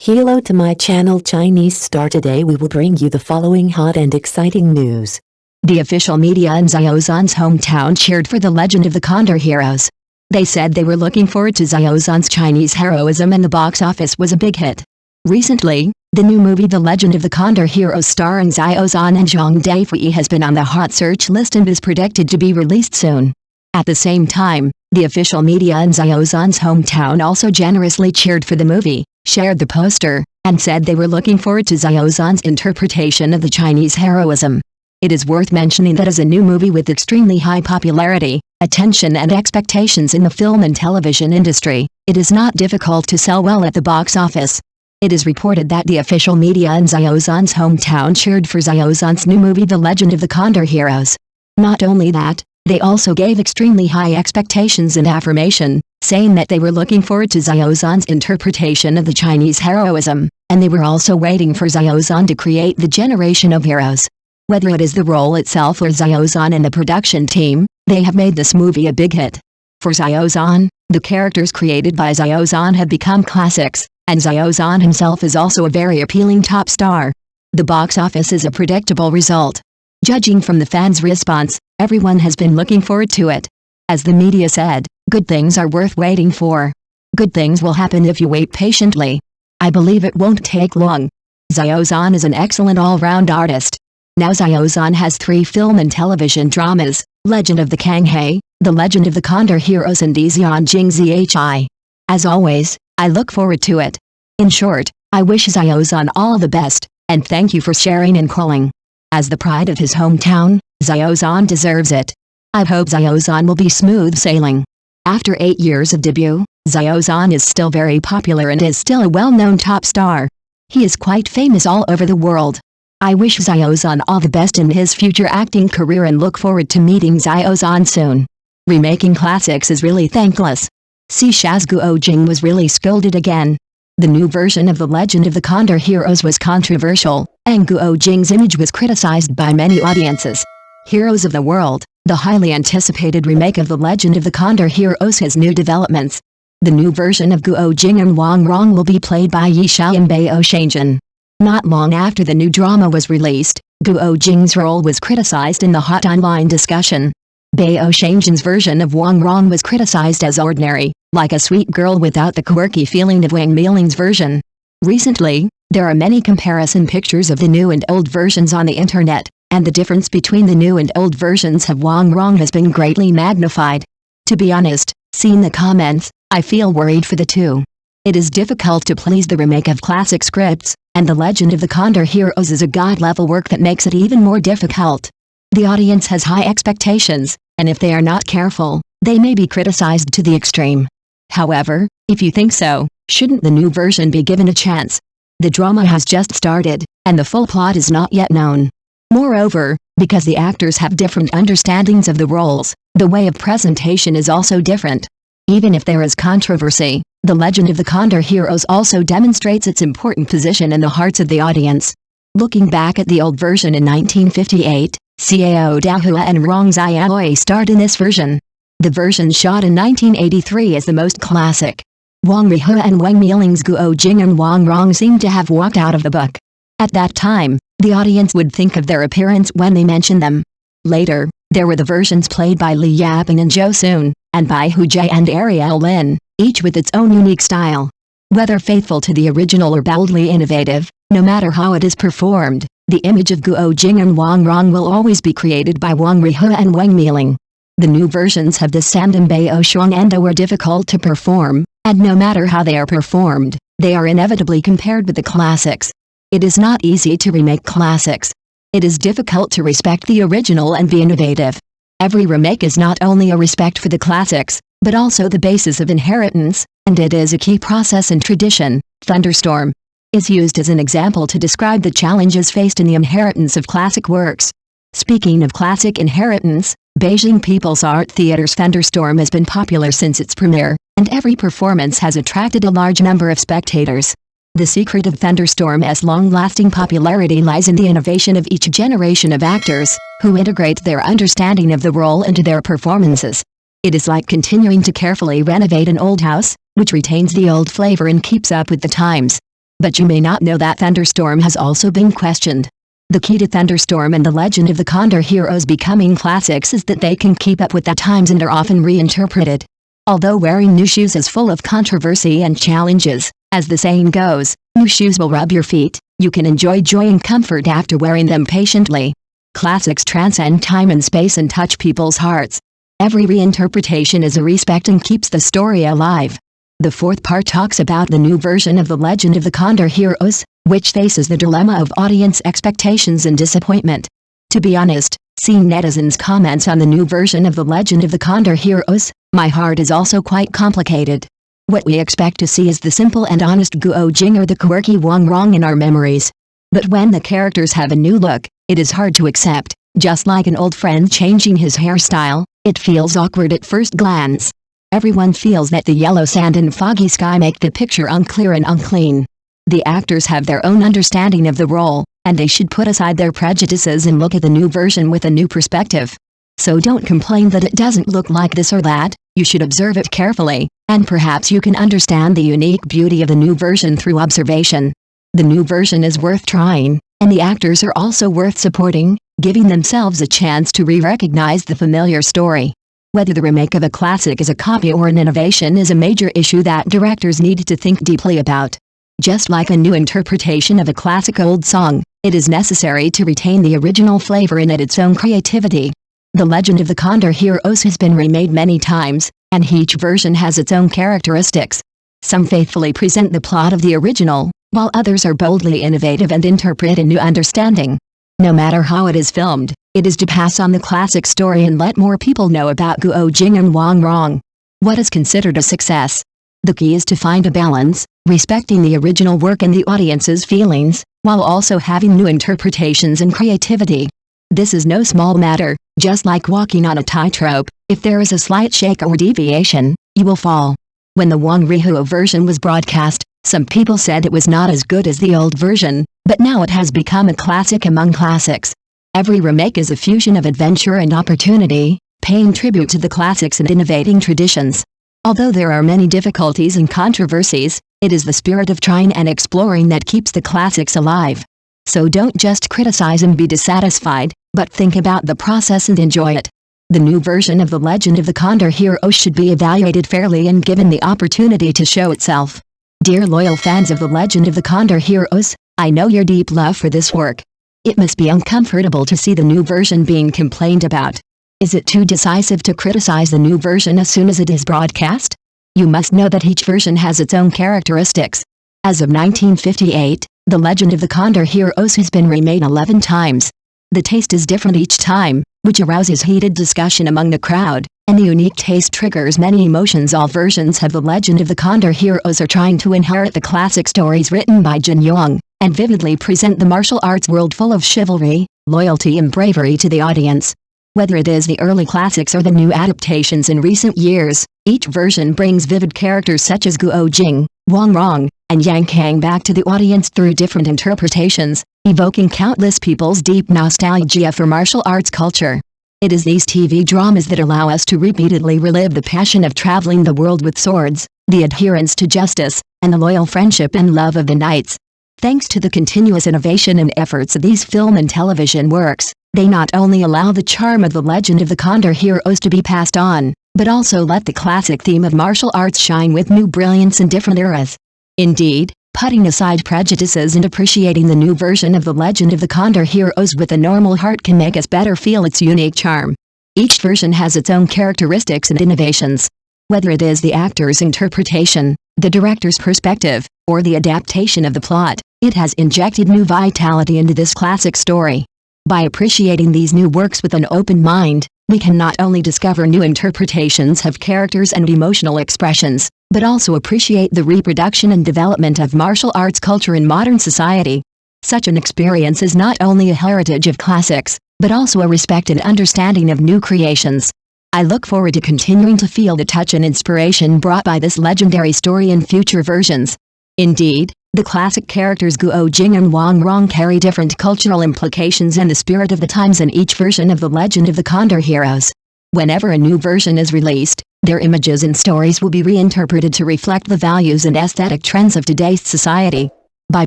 Hello to my channel Chinese Star. Today we will bring you the following hot and exciting news. The official media in Xiao Zhan's hometown cheered for the legend of the Condor Heroes. They said they were looking forward to Xiao Zhan's Chinese heroism, and the box office was a big hit. Recently, the new movie The Legend of the Condor Heroes starring Xiao Zhan and Zhang Daifei has been on the hot search list and is predicted to be released soon. At the same time, the official media in Xiao Zhan's hometown also generously cheered for the movie, shared the poster, and said they were looking forward to Xiao Zhan's interpretation of the Chinese heroism. It is worth mentioning that as a new movie with extremely high popularity, attention and expectations in the film and television industry, it is not difficult to sell well at the box office. It is reported that the official media in Xiao Zhan's hometown cheered for Xiao Zhan's new movie The Legend of the Condor Heroes. Not only that, they also gave extremely high expectations and affirmation, saying that they were looking forward to Xiao Zhan's interpretation of the Chinese heroism, and they were also waiting for Xiao Zhan to create the generation of heroes. Whether it is the role itself or Xiao Zhan and the production team, they have made this movie a big hit. For Xiao Zhan, the characters created by Xiao Zhan have become classics, and Xiao Zhan himself is also a very appealing top star. The box office is a predictable result. Judging from the fans' response, everyone has been looking forward to it. As the media said, good things are worth waiting for. Good things will happen if you wait patiently. I believe it won't take long. Xiao Zhan is an excellent all-round artist. Now Xiao Zhan has 3 film and television dramas, Legend of the Kanghe, The Legend of the Condor Heroes and Xian Jing Zhi. As always, I look forward to it. In short, I wish Xiao Zhan all the best, and thank you for sharing and calling. As the pride of his hometown, Xiao Zhan deserves it. I hope Xiao Zhan will be smooth sailing. After 8 years of debut, Xiao Zhan is still very popular and is still a well-known top star. He is quite famous all over the world. I wish Xiao Zhan all the best in his future acting career and look forward to meeting Xiao Zhan soon. Remaking classics is really thankless. Xiao's Guo Jing was really scolded again. The new version of The Legend of the Condor Heroes was controversial, and Guo Jing's image was criticized by many audiences. Heroes of the World, the highly anticipated remake of The Legend of the Condor Heroes has new developments. The new version of Guo Jing and Wang Rong will be played by Yi Xiao and Bao Xiangjun. Not long after the new drama was released, Guo Jing's role was criticized in the hot online discussion. Bao Xiangjun's version of Wang Rong was criticized as ordinary, like a sweet girl without the quirky feeling of Wang Miling's version. Recently, there are many comparison pictures of the new and old versions on the internet, and the difference between the new and old versions of Wang Rong has been greatly magnified. To be honest, seeing the comments, I feel worried for the two. It is difficult to please the remake of classic scripts, and The Legend of the Condor Heroes is a god-level work that makes it even more difficult. The audience has high expectations, and if they are not careful, they may be criticized to the extreme. However, if you think so, shouldn't the new version be given a chance? The drama has just started, and the full plot is not yet known. Moreover, because the actors have different understandings of the roles, the way of presentation is also different. Even if there is controversy, The Legend of the Condor Heroes also demonstrates its important position in the hearts of the audience. Looking back at the old version in 1958, Xiao Dahua and Rong Xiaolui starred in this version. The version shot in 1983 is the most classic. Wang Rihua and Wang Miling's Guo Jing and Wang Rong seemed to have walked out of the book. At that time, the audience would think of their appearance when they mentioned them. Later, there were the versions played by Li Yaping and Zhou Sun, and by Hu Jie and Ariel Lin, each with its own unique style. Whether faithful to the original or boldly innovative, no matter how it is performed, the image of Guo Jing and Wang Rong will always be created by Wang Rihua and Wang Miling. The new versions of the Sand and Bao Xiangjun were difficult to perform, and no matter how they are performed, they are inevitably compared with the classics. It is not easy to remake classics. It is difficult to respect the original and be innovative. Every remake is not only a respect for the classics, but also the basis of inheritance, and it is a key process in tradition. Thunderstorm is used as an example to describe the challenges faced in the inheritance of classic works. Speaking of classic inheritance, Beijing People's Art Theatre's Thunderstorm has been popular since its premiere, and every performance has attracted a large number of spectators. The secret of Thunderstorm's long-lasting popularity lies in the innovation of each generation of actors, who integrate their understanding of the role into their performances. It is like continuing to carefully renovate an old house, which retains the old flavor and keeps up with the times. But you may not know that Thunderstorm has also been questioned. The key to Thunderstorm and the Legend of the Condor Heroes becoming classics is that they can keep up with the times and are often reinterpreted. Although wearing new shoes is full of controversy and challenges, as the saying goes, new shoes will rub your feet, you can enjoy joy and comfort after wearing them patiently. Classics transcend time and space and touch people's hearts. Every reinterpretation is a respect and keeps the story alive. The fourth part talks about the new version of the Legend of the Condor Heroes, which faces the dilemma of audience expectations and disappointment. To be honest, seeing netizens' comments on the new version of the Legend of the Condor Heroes, my heart is also quite complicated. What we expect to see is the simple and honest Guo Jing or the quirky Wang Rong in our memories. But when the characters have a new look, it is hard to accept. Just like an old friend changing his hairstyle, it feels awkward at first glance. Everyone feels that the yellow sand and foggy sky make the picture unclear and unclean. The actors have their own understanding of the role, and they should put aside their prejudices and look at the new version with a new perspective. So don't complain that it doesn't look like this or that, you should observe it carefully, and perhaps you can understand the unique beauty of the new version through observation. The new version is worth trying, and the actors are also worth supporting, giving themselves a chance to re-recognize the familiar story. Whether the remake of a classic is a copy or an innovation is a major issue that directors need to think deeply about. Just like a new interpretation of a classic old song, it is necessary to retain the original flavor and add its own creativity. The Legend of the Condor Heroes has been remade many times, and each version has its own characteristics. Some faithfully present the plot of the original, while others are boldly innovative and interpret a new understanding. No matter how it is filmed, it is to pass on the classic story and let more people know about Guo Jing and Wang Rong. What is considered a success? The key is to find a balance, respecting the original work and the audience's feelings, while also having new interpretations and creativity. This is no small matter, just like walking on a tightrope. If there is a slight shake or deviation, you will fall. When the Wang Rihuo version was broadcast, some people said it was not as good as the old version, but now it has become a classic among classics. Every remake is a fusion of adventure and opportunity, paying tribute to the classics and innovating traditions. Although there are many difficulties and controversies, it is the spirit of trying and exploring that keeps the classics alive. So don't just criticize and be dissatisfied, but think about the process and enjoy it. The new version of the Legend of the Condor Heroes should be evaluated fairly and given the opportunity to show itself. Dear loyal fans of the Legend of the Condor Heroes, I know your deep love for this work. It must be uncomfortable to see the new version being complained about. Is it too decisive to criticize the new version as soon as it is broadcast? You must know that each version has its own characteristics. As of 1958, The Legend of the Condor Heroes has been remade 11 times. The taste is different each time, which arouses heated discussion among the crowd, and the unique taste triggers many emotions. All versions of The Legend of the Condor Heroes are trying to inherit the classic stories written by Jin Yong, and vividly present the martial arts world full of chivalry, loyalty and bravery to the audience. Whether it is the early classics or the new adaptations in recent years, each version brings vivid characters such as Guo Jing, Wang Rong, and Yang Kang back to the audience through different interpretations, evoking countless people's deep nostalgia for martial arts culture. It is these TV dramas that allow us to repeatedly relive the passion of traveling the world with swords, the adherence to justice, and the loyal friendship and love of the knights. Thanks to the continuous innovation and efforts of these film and television works, they not only allow the charm of the Legend of the Condor Heroes to be passed on, but also let the classic theme of martial arts shine with new brilliance in different eras. Indeed, putting aside prejudices and appreciating the new version of the Legend of the Condor Heroes with a normal heart can make us better feel its unique charm. Each version has its own characteristics and innovations. Whether it is the actor's interpretation, the director's perspective, or the adaptation of the plot, it has injected new vitality into this classic story. By appreciating these new works with an open mind, we can not only discover new interpretations of characters and emotional expressions, but also appreciate the reproduction and development of martial arts culture in modern society. Such an experience is not only a heritage of classics, but also a respect and understanding of new creations. I look forward to continuing to feel the touch and inspiration brought by this legendary story in future versions. Indeed, the classic characters Guo Jing and Wang Rong carry different cultural implications and the spirit of the times in each version of the Legend of the Condor Heroes. Whenever a new version is released, their images and stories will be reinterpreted to reflect the values and aesthetic trends of today's society. By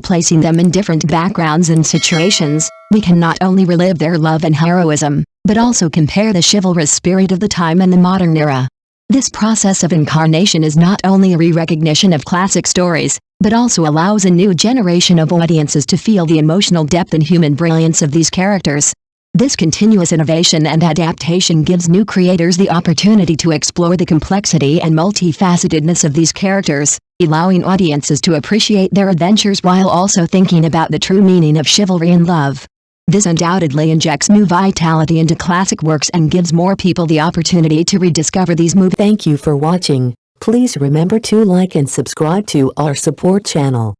placing them in different backgrounds and situations, we can not only relive their love and heroism, but also compare the chivalrous spirit of the time and the modern era. This process of incarnation is not only a re-recognition of classic stories, but also allows a new generation of audiences to feel the emotional depth and human brilliance of these characters. This continuous innovation and adaptation gives new creators the opportunity to explore the complexity and multifacetedness of these characters, allowing audiences to appreciate their adventures while also thinking about the true meaning of chivalry and love. This undoubtedly injects new vitality into classic works and gives more people the opportunity to rediscover these movies. Thank you for watching. Please remember to like and subscribe to our support channel.